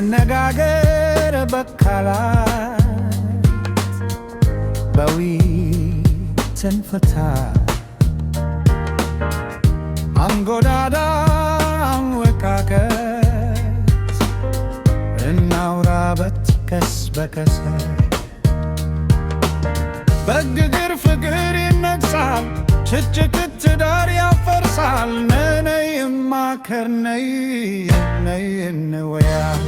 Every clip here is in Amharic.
እንነጋገር በቃላት በውይይት እንፍታ አንጎዳዳ አንወቃቀስ እናውራበት ቀስ በቀስ በግግር ፍቅር ይነግሣል ጭቅጭቅ ትዳር ያፈርሳል ነይ እማከር ነይ እንወያይ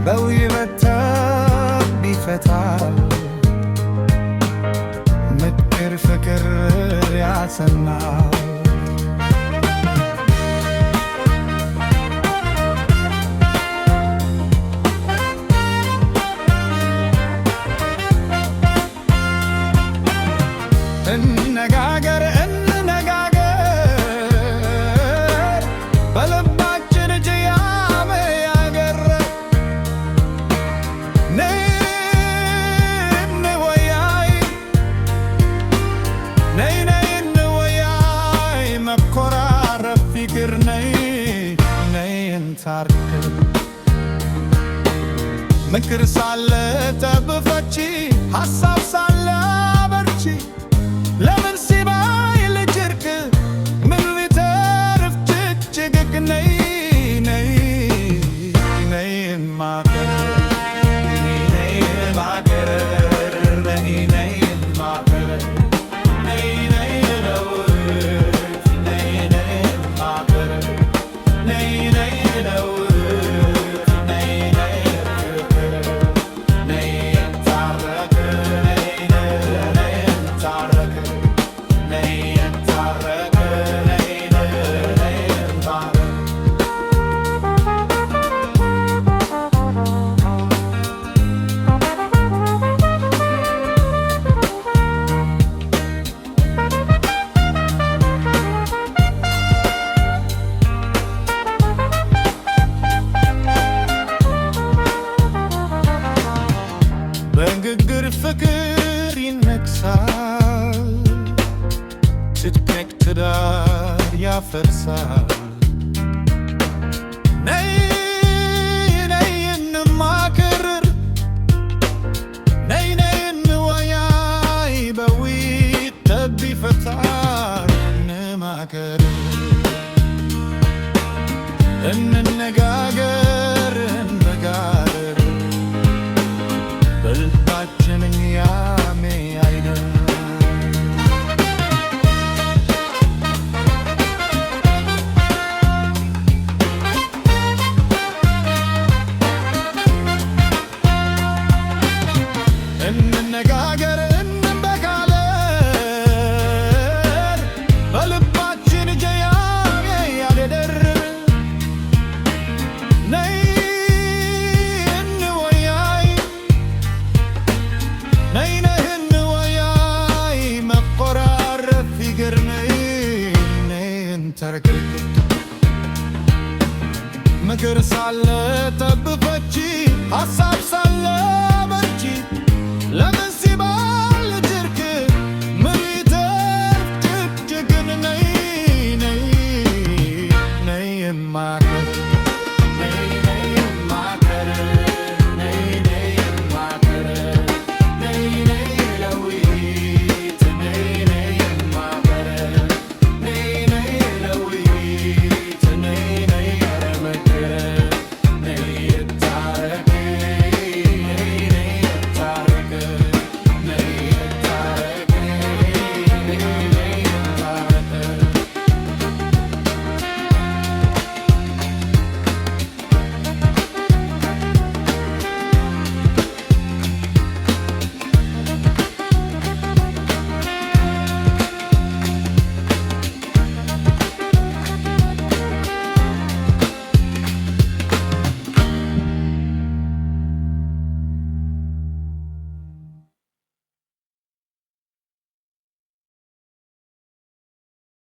በውይይት ጠብ ይፈታል ምክር ፍቅር ያጸናል እንነጋገር በልባችን ጅያሜ ያገር ነይ እንወያይ መኮራረፍ ፍቅር ነይ እንታረቅ ምክር ሳለ ጠብ ፈቺ ሐሳብ ሳለ አበርቺ ለምን ሲባይ ልጅርቅ ምን ሊተርፍ ጭቅጭቅ ነይ እማከር በግግር ፍቅር ይነግሣል ጭቅጭቅ ትዳር ያፈርሳል ነይ እንማከር ነይ እንወያይ በውይይት ጠብ ይፈታል እንማከር እንነጋገር እንነጋገር በልባችን ያሜ አይደል እንነጋገር እንበካለን በልባችን ጅያሜ ያደር ነይ እንወያይ መቆራረፍ ፍቅር ነይ እንታረቅ ምክር ሳለ ጠብ ፈቺ ሐሳብ ሳለ